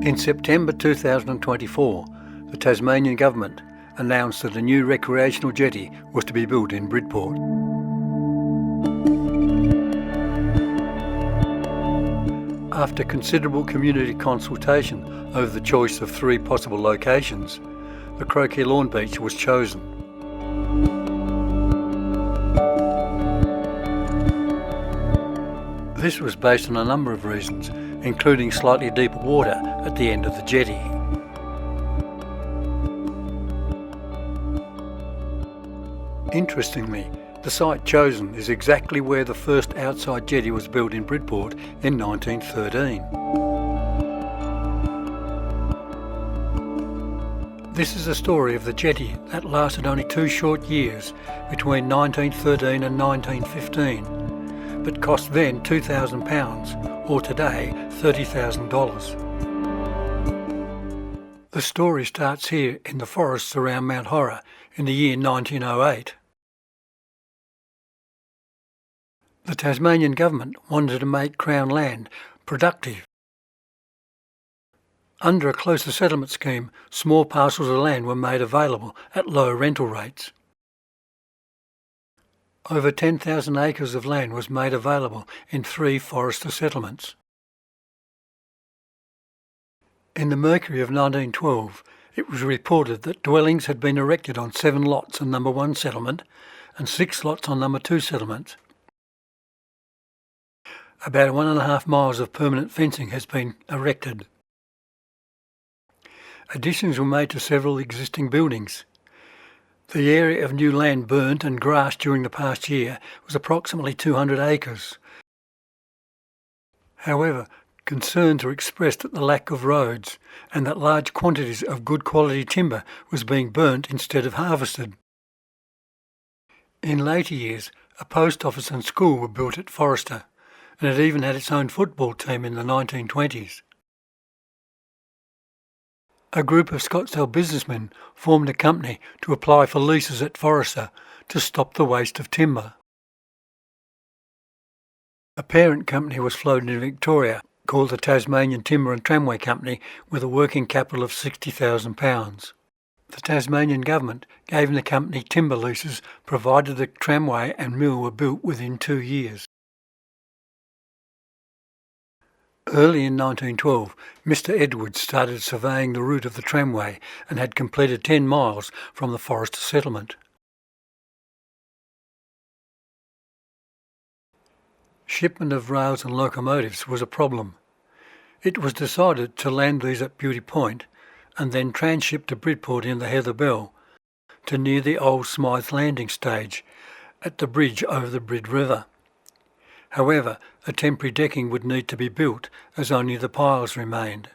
In September 2024, the Tasmanian government announced that a new recreational jetty was to be built in Bridport. After considerable community consultation over the choice of 3 possible locations, the Croquet Lawn Beach was chosen. This was based on a number of reasons, including slightly deeper water at the end of the jetty. Interestingly, the site chosen is exactly where the first outside jetty was built in Bridport in 1913. This is a story of the jetty that lasted only 2 short years between 1913 and 1915, but cost then £2,000 or today $30,000. The story starts here in the forests around Mount Horror in the year 1908. The Tasmanian government wanted to make Crown land productive. Under a closer settlement scheme, small parcels of land were made available at low rental rates. Over 10,000 acres of land was made available in 3 Foresta settlements. In the Mercury of 1912, it was reported that dwellings had been erected on 7 lots on number 1 settlement and 6 lots on number 2 settlement. About 1.5 miles of permanent fencing has been erected. Additions were made to several existing buildings. The area of new land burnt and grassed during the past year was approximately 200 acres. However, concerns were expressed at the lack of roads and that large quantities of good quality timber was being burnt instead of harvested. In later years, a post office and school were built at Foresta, and it even had its own football team in the 1920s. A group of Scottsdale businessmen formed a company to apply for leases at Foresta to stop the waste of timber. A parent company was floated in Victoria called the Tasmanian Timber and Tramway Company with a working capital of £60,000. The Tasmanian government gave the company timber leases provided the tramway and mill were built within 2 years. Early in 1912, Mr. Edwards started surveying the route of the tramway and had completed 10 miles from the Foresta Settlement. Shipment of rails and locomotives was a problem. It was decided to land these at Beauty Point and then transship to Bridport in the Heather Bell to near the old Smythe landing stage at the bridge over the Brid River. However, a temporary decking would need to be built as only the piles remained.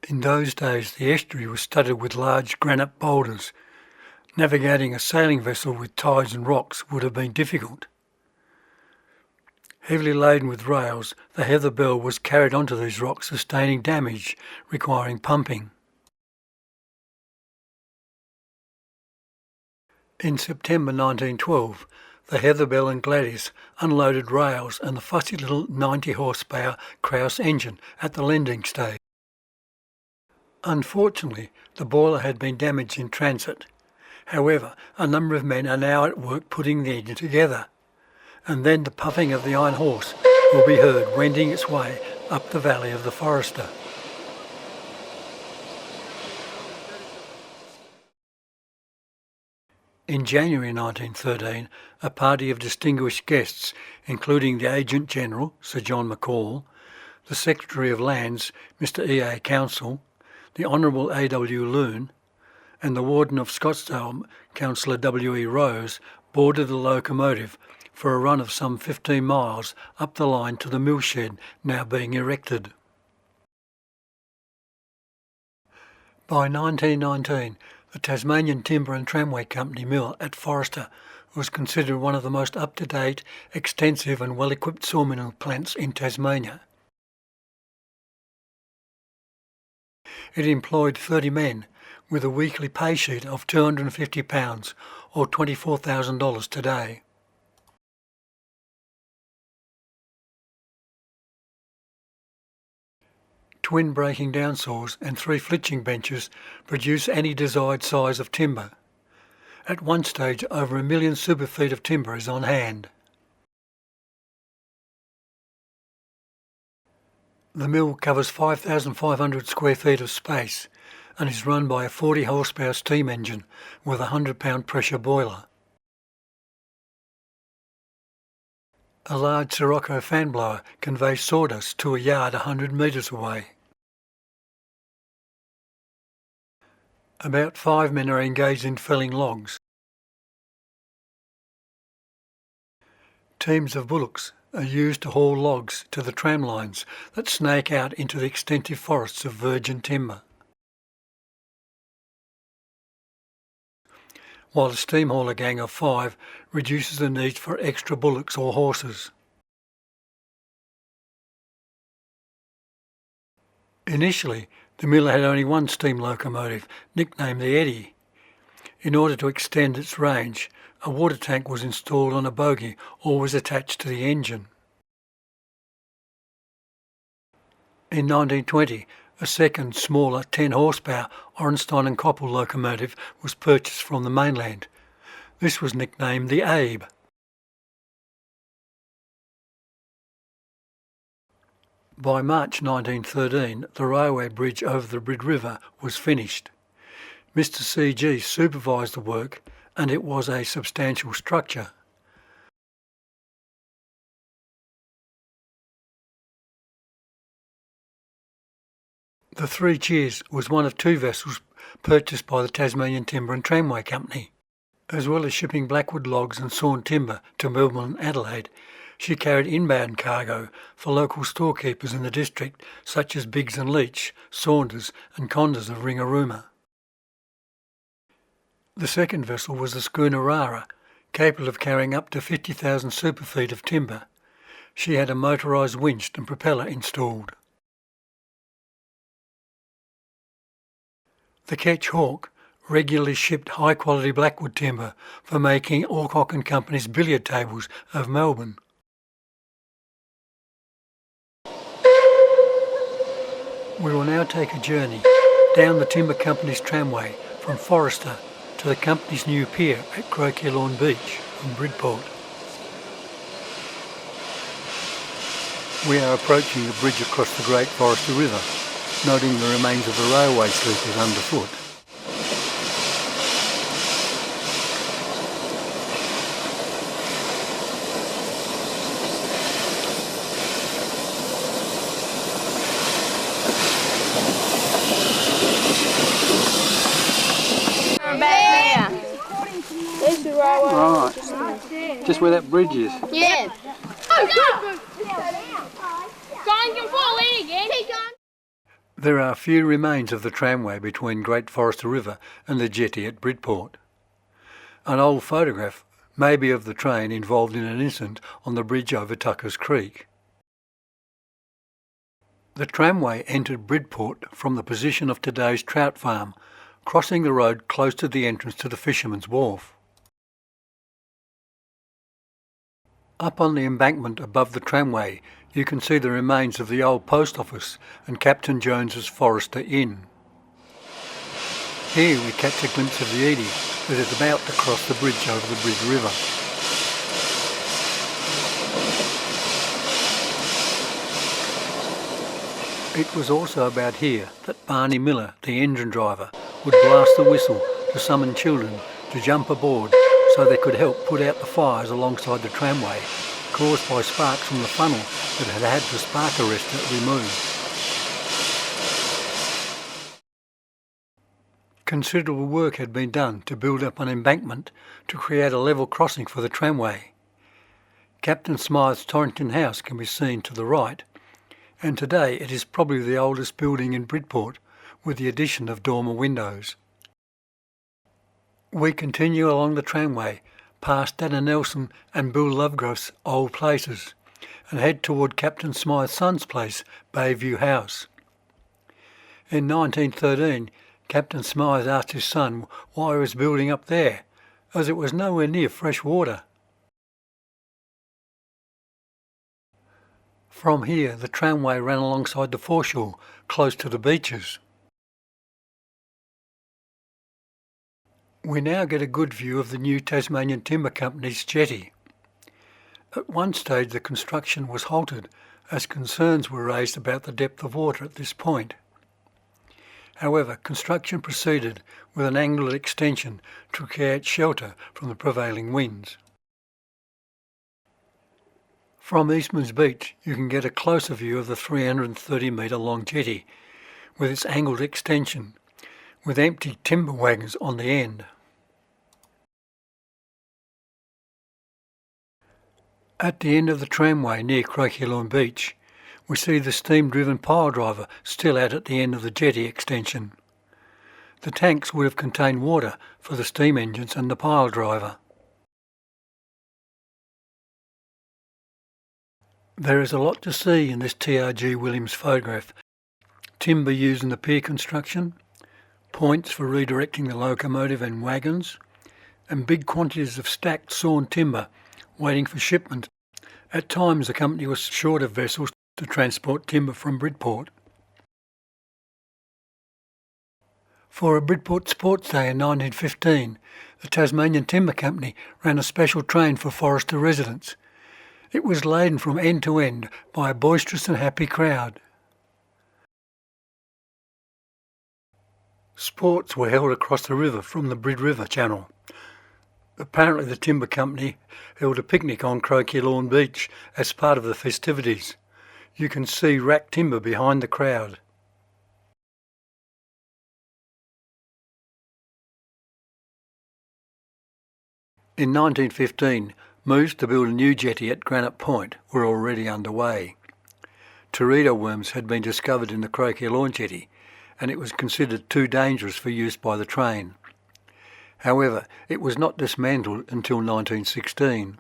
In those days, the estuary was studded with large granite boulders. Navigating a sailing vessel with tides and rocks would have been difficult. Heavily laden with rails, the Heather Bell was carried onto these rocks, sustaining damage, requiring pumping. In September 1912, the Heather Bell and Gladys unloaded rails and the fussy little 90 horsepower Krause engine at the landing stage. Unfortunately, the boiler had been damaged in transit. However, a number of men are now at work putting the engine together, and then the puffing of the iron horse will be heard wending its way up the valley of the Foresta. In January 1913, a party of distinguished guests, including the Agent General, Sir John McCall, the Secretary of Lands, Mr. E.A. Council, the Honourable A.W. Loon, and the Warden of Scottsdale, Councillor W.E. Rose, boarded the locomotive for a run of some 15 miles up the line to the mill shed now being erected. By 1919, the Tasmanian Timber and Tramway Company mill at Foresta was considered one of the most up-to-date, extensive and well-equipped sawmill plants in Tasmania. It employed 30 men with a weekly pay sheet of £250 or $24,000 today. Twin breaking down saws and 3 flitching benches produce any desired size of timber. At one stage, over 1 million super feet of timber is on hand. The mill covers 5,500 square feet of space and is run by a 40 horsepower steam engine with a 100-pound pressure boiler. A large Sirocco fan blower conveys sawdust to a yard 100 metres away. About 5 men are engaged in felling logs. Teams of bullocks are used to haul logs to the tram lines that snake out into the extensive forests of virgin timber. While a steam hauler gang of 5 reduces the need for extra bullocks or horses. Initially, the mill had only one steam locomotive, nicknamed the Eddy. In order to extend its range, a water tank was installed on a bogie or was attached to the engine. In 1920, a second, smaller 10 horsepower Ornstein and Koppel locomotive was purchased from the mainland. This was nicknamed the Abe. By March 1913, the railway bridge over the Brid River was finished. Mr. C.G. supervised the work and it was a substantial structure. The Three Cheers was one of 2 vessels purchased by the Tasmanian Timber and Tramway Company. As well as shipping blackwood logs and sawn timber to Melbourne and Adelaide, she carried inbound cargo for local storekeepers in the district such as Biggs and Leach, Saunders and Condors of Ringarooma. The second vessel was the schooner Rara, capable of carrying up to 50,000 super feet of timber. She had a motorised winch and propeller installed. The Ketch Hawk regularly shipped high-quality blackwood timber for making Alcock and Company's billiard tables of Melbourne. We will now take a journey down the Timber Company's tramway from Foresta to the company's new pier at Croquet Lawn Beach in Bridport. We are approaching the bridge across the Great Foresta River, noting the remains of the railway sleepers underfoot. There's the railway. Right, just where that bridge is. Yeah. Go! Going to fall in again. Keep going. There are few remains of the tramway between Great Foresta River and the jetty at Bridport. An old photograph may be of the train involved in an incident on the bridge over Tuckers Creek. The tramway entered Bridport from the position of today's trout farm, crossing the road close to the entrance to the Fisherman's Wharf. Up on the embankment above the tramway, you can see the remains of the old post office and Captain Jones's Foresta Inn. Here we catch a glimpse of the Eddy that is about to cross the bridge over the Brid River. It was also about here that Barney Miller, the engine driver, would blast the whistle to summon children to jump aboard so they could help put out the fires alongside the tramway, caused by sparks from the funnel that had had the spark arrestor removed. Considerable work had been done to build up an embankment to create a level crossing for the tramway. Captain Smythe's Torrington House can be seen to the right, and today it is probably the oldest building in Bridport, with the addition of dormer windows. We continue along the tramway, past Dana Nelson and Bill Lovegrove's old places, and head toward Captain Smythe's son's place, Bayview House. In 1913, Captain Smythe asked his son why he was building up there, as it was nowhere near fresh water. From here, the tramway ran alongside the foreshore, close to the beaches. We now get a good view of the new Tasmanian Timber Company's jetty. At one stage the construction was halted as concerns were raised about the depth of water at this point. However, construction proceeded with an angled extension to create shelter from the prevailing winds. From Eastman's Beach you can get a closer view of the 330 metre long jetty with its angled extension, with empty timber wagons on the end. At the end of the tramway near Croquet Lawn Beach, we see the steam-driven pile driver still out at the end of the jetty extension. The tanks would have contained water for the steam engines and the pile driver. There is a lot to see in this TRG Williams photograph. Timber used in the pier construction, points for redirecting the locomotive and wagons, and big quantities of stacked sawn timber waiting for shipment. At times the company was short of vessels to transport timber from Bridport. For a Bridport Sports Day in 1915, the Tasmanian Timber Company ran a special train for Foresta residents. It was laden from end to end by a boisterous and happy crowd. Sports were held across the river from the Brid River Channel. Apparently the Timber Company held a picnic on Croquet Lawn Beach as part of the festivities. You can see rack timber behind the crowd. In 1915, moves to build a new jetty at Granite Point were already underway. Teredo worms had been discovered in the Croquet Lawn Jetty, and it was considered too dangerous for use by the train. However, it was not dismantled until 1916.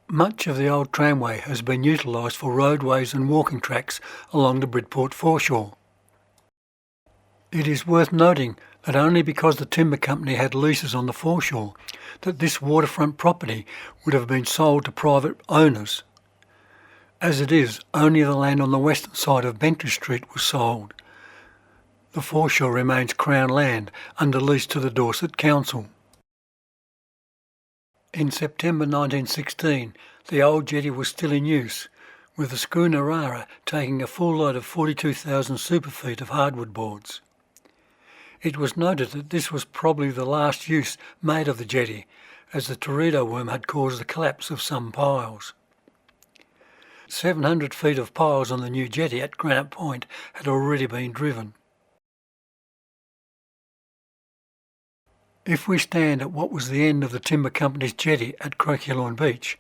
Much of the old tramway has been utilised for roadways and walking tracks along the Bridport foreshore. It is worth noting that only because the timber company had leases on the foreshore that this waterfront property would have been sold to private owners. As it is, only the land on the western side of Bentry Street was sold. The foreshore remains Crown land under lease to the Dorset Council. In September 1916, the old jetty was still in use, with the schooner Rara taking a full load of 42,000 superfeet of hardwood boards. It was noted that this was probably the last use made of the jetty, as the teredo worm had caused the collapse of some piles. 700 feet of piles on the new jetty at Granite Point had already been driven. If we stand at what was the end of the timber company's jetty at Croquet Lawn Beach,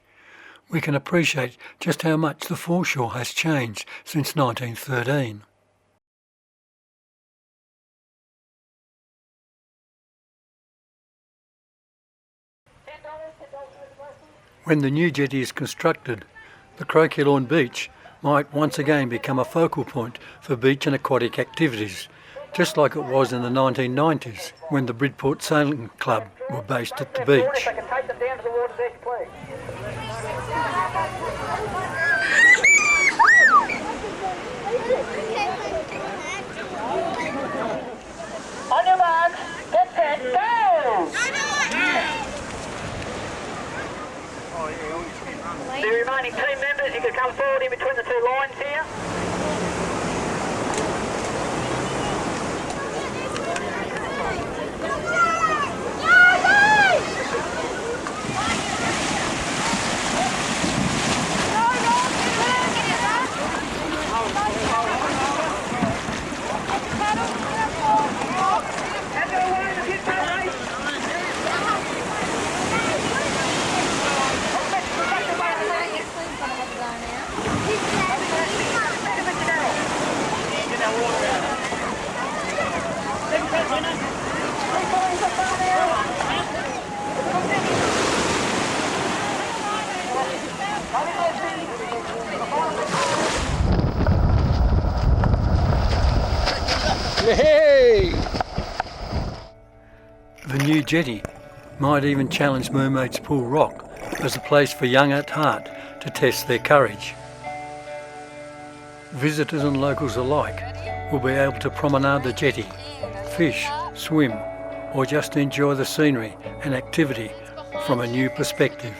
we can appreciate just how much the foreshore has changed since 1913. When the new jetty is constructed, the Croquet Lawn Beach might once again become a focal point for beach and aquatic activities, just like it was in the 1990s when the Bridport Sailing Club were based at the beach. On your mark, get set, go! The remaining team members, you can come forward in between the two lines here. Hey! The new jetty might even challenge Mermaid's Pool Rock as a place for young at heart to test their courage. Visitors and locals alike will be able to promenade the jetty, fish, swim, or just enjoy the scenery and activity from a new perspective.